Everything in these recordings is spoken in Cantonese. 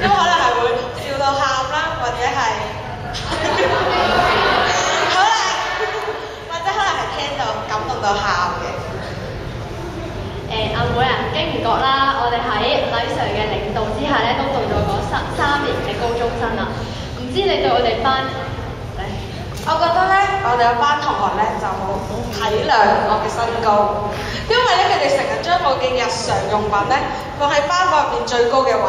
咁可能係會笑到喊啦，或者係或者可能係聽到感動到喊嘅。阿妹啊，經唔覺啦，我哋喺禮 Sir 嘅領導之下咧，都到咗嗰三年嘅高中生啦。唔知你對我哋班我覺得咧，我哋有班同學咧就好體諒我嘅身高，因為咧佢哋成日將我嘅日常用品咧放喺班房入邊最高嘅位，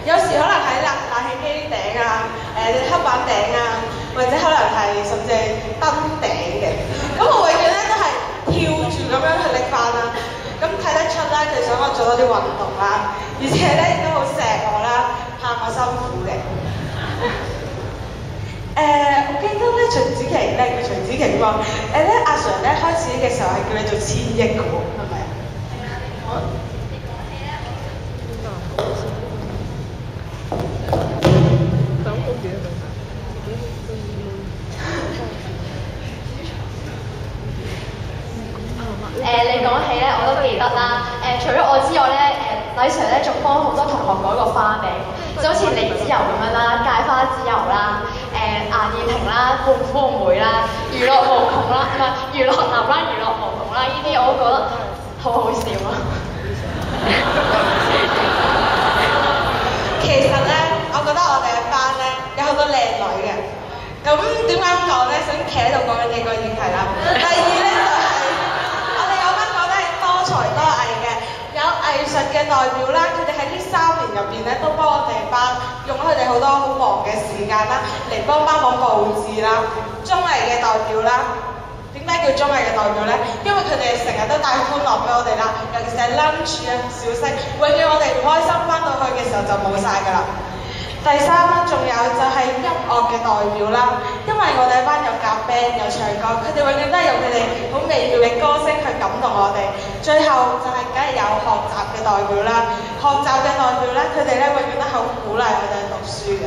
有時可能喺冷氣機頂啊、黑板頂啊，或者可能係甚至係燈頂嘅。咁我永遠咧都係跳住咁樣去拎翻啦。咁睇得出啦，佢想我做多啲運動啦，而且咧亦都好錫我啦，怕我辛苦嘅。我記得咧徐子淇咧叫徐子淇喎，阿 Sir 咧開始嘅時候係叫你做千億嘅喎，係咪？你講起咧，我都記得啦。除咗我之外咧，禮 Sir 咧仲幫好多同學改個花名，就好似梨子油咁樣啦、芥花籽油啦、牙燕婷啦、胖虎妹啦、娛樂無窮啦，唔係娛樂男啦、娛樂無窮啦，呢啲我都覺得好好笑啊！其實咧，我覺得我哋嘅班咧有好多靚女嘅。咁點解咁講咧？想企喺度講緊幾個議題啦。第二咧就係、我哋有班覺得係多才多藝嘅，有藝術嘅代表啦。佢哋喺呢3年入邊咧，都幫我哋班用咗佢哋好多好忙嘅時間啦，嚟幫班房佈置啦。綜藝嘅代表啦，點解叫綜藝嘅代表咧？因為佢哋成日都帶歡樂俾我哋啦，尤其是係 lunch 啊、小息，永遠我哋唔開心翻到去嘅時候就冇晒㗎啦。第3咧，仲有就係音樂嘅代表啦，因為我哋班有夾 band 有唱歌，佢哋永遠都係用佢哋好美妙嘅歌聲去感動我哋。最後就係梗係有學習嘅代表啦，學習嘅代表咧，佢哋咧永遠都好鼓勵我哋讀書嘅。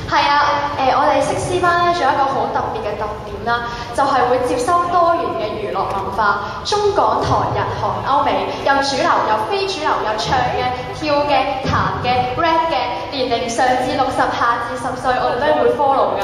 係啊，我哋識師班咧，仲有一個好特別嘅特點啦，就係會接收多元嘅娛樂文化，中港台日韓歐美，有主流有非主流，有唱嘅、跳嘅、彈嘅、rap 嘅，年齡上至60，下至10歲，我哋都會 follow 㗎。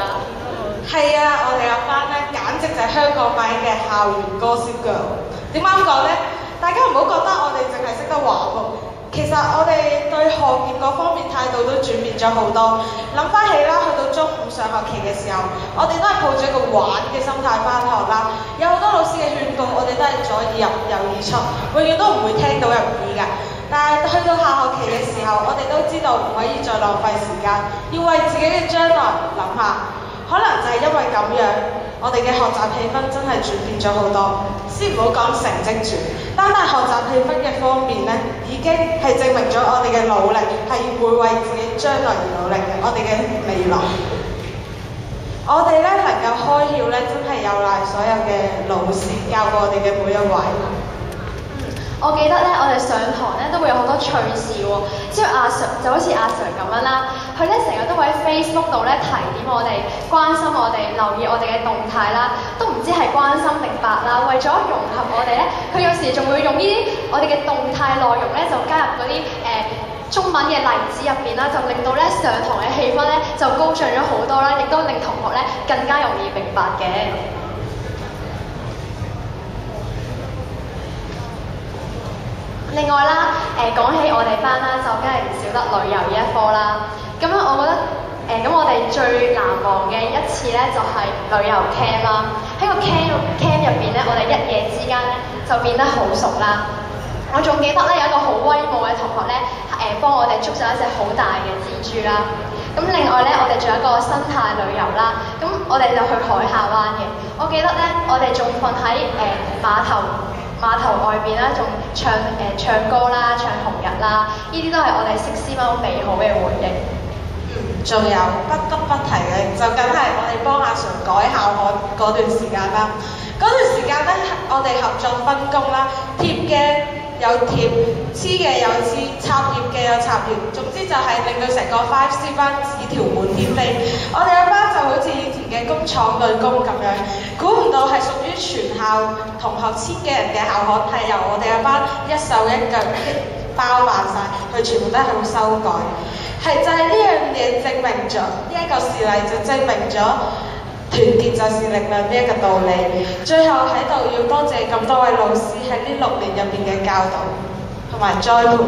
係啊，我哋有班咧，簡直就係香港版嘅校園歌聲 girl。點解咁講咧？大家唔好覺得我哋淨係識得華語。其實我哋對學業各方面態度都轉變咗好多。諗翻起啦，去到中5上學期嘅時候，我哋都係抱住一個玩嘅心態翻學啦。有好多老師嘅勸告，我哋都係左耳入右耳出，永遠都唔會聽到入耳㗎。但係去到下學期嘅時候，我哋都知道唔可以再浪費時間，要為自己嘅將來諗下。可能就係因為咁樣，我哋嘅學習氣氛真係轉變咗好多。先唔好講成績住，單學習氣氛嘅方面咧，已經係證明咗我哋嘅努力係會為自己將來而努力嘅，我哋嘅未來。我哋咧能夠開竅咧，真係有賴所有嘅老師教過我哋嘅每一位。我記得咧，我哋上堂咧都會有好多趣事喎。即係阿 Sir 就好似阿 Sir 咁樣啦，佢咧成日都會喺 Facebook 度咧提點我哋，關心我哋，留意我哋嘅動態啦，都唔知係關心定白啦。為咗融合我哋咧，佢有時仲會用呢啲我哋嘅動態內容咧，就加入嗰啲中文嘅例子入邊啦，就令到咧上堂嘅氣氛咧就高漲咗好多啦，亦都令同學咧更加容易明白嘅。另外啦，講起我哋班啦，就梗係唔少得旅遊呢一科啦。咁樣我覺得，咁我哋最難忘嘅一次咧，就係旅遊 camp 啦。喺個 camp 入邊咧，我哋一夜之間咧就變得好熟啦。我仲記得咧有一個好威武嘅同學咧，幫我哋捉咗一隻好大嘅蜘蛛啦。咁另外咧，我哋仲有一個生態旅遊啦。咁我哋就去海下灣嘅。我記得咧，我哋仲瞓喺碼頭外邊啦，仲唱歌啦，唱紅日啦，呢啲都係我哋識師班好美好嘅回憶。仲有不得不提嘅，就梗係我哋幫阿 Sir 改校刊嗰段時間啦。嗰段時間咧，我哋合作分工啦，貼嘅有貼，黐嘅有黐，插頁嘅有插頁，總之就係令到成個5C班紙條滿天飛。我哋有班就好似以前嘅工廠女工咁樣，估唔到係屬於全校同學千幾人嘅校刊，係由我哋有班一手一腳包辦晒，佢全部都係好修改。係就係呢樣嘢證明咗，呢一個事例就證明咗團結就是力量呢一個道理。最後喺度要多謝咁多位老師喺呢6年入邊嘅教導同埋栽培。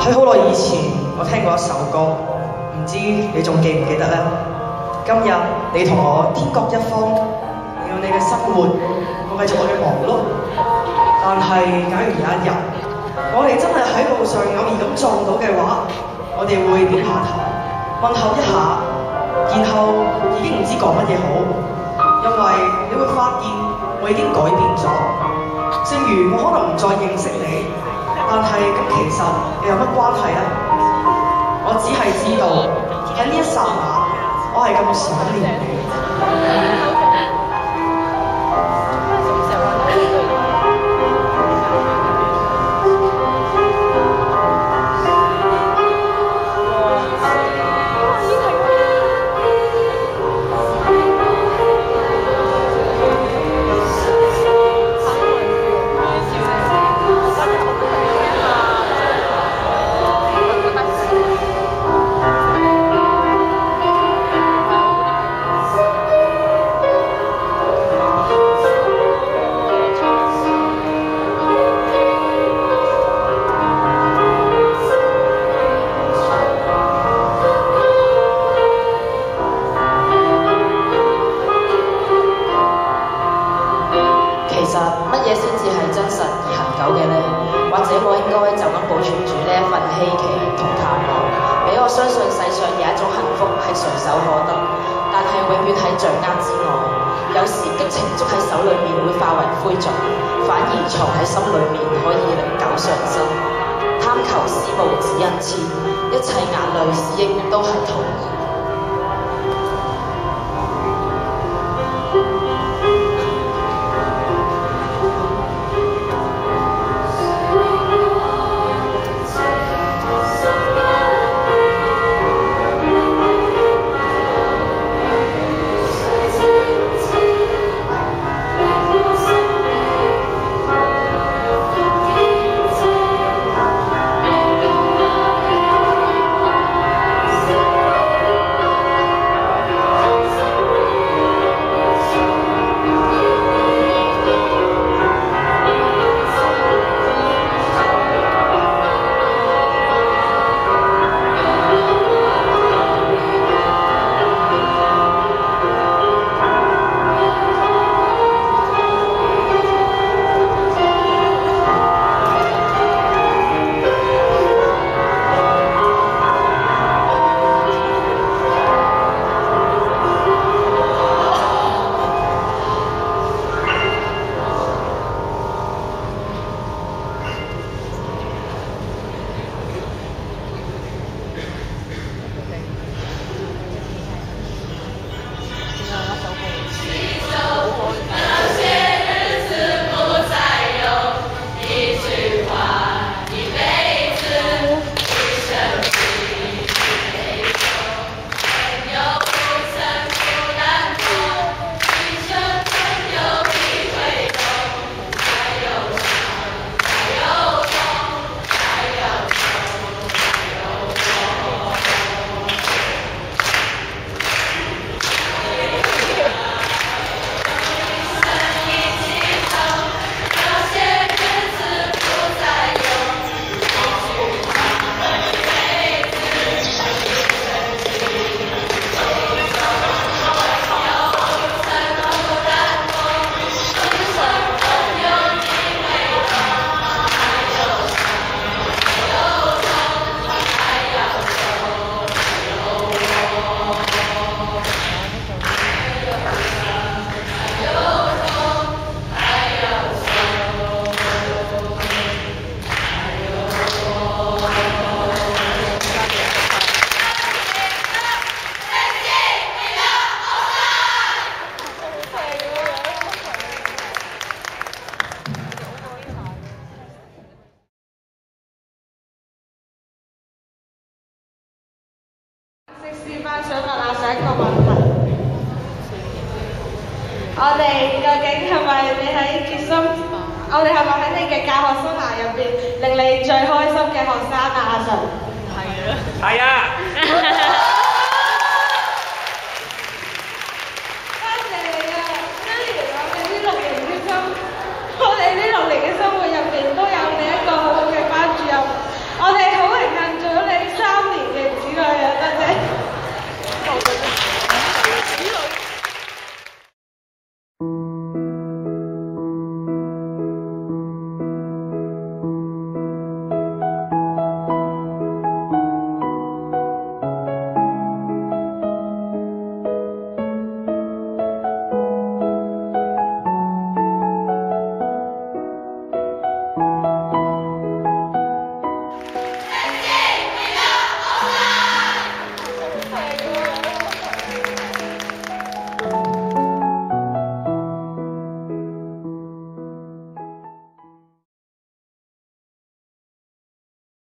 喺好耐以前，我聽過一首歌，唔知你仲記唔記得呢？今日你同我天各一方，你有你嘅生活，我繼續我嘅忙碌。但係假如有一日，我哋真係喺路上偶然咁撞到嘅話，我哋會點下頭，問候一下，然後已經唔知講乜嘢好，因為你會發現我已經改變咗。正如我可能唔再認識你，但係咁其實又有乜關係呢？我只係知道喺呢一剎那，我係咁想念你。試班想問阿 Sir 一個問題，我哋究竟係咪你喺決心？我哋係咪喺你嘅教學生涯入邊令你最開心嘅學生啊，阿 Sir？係啊！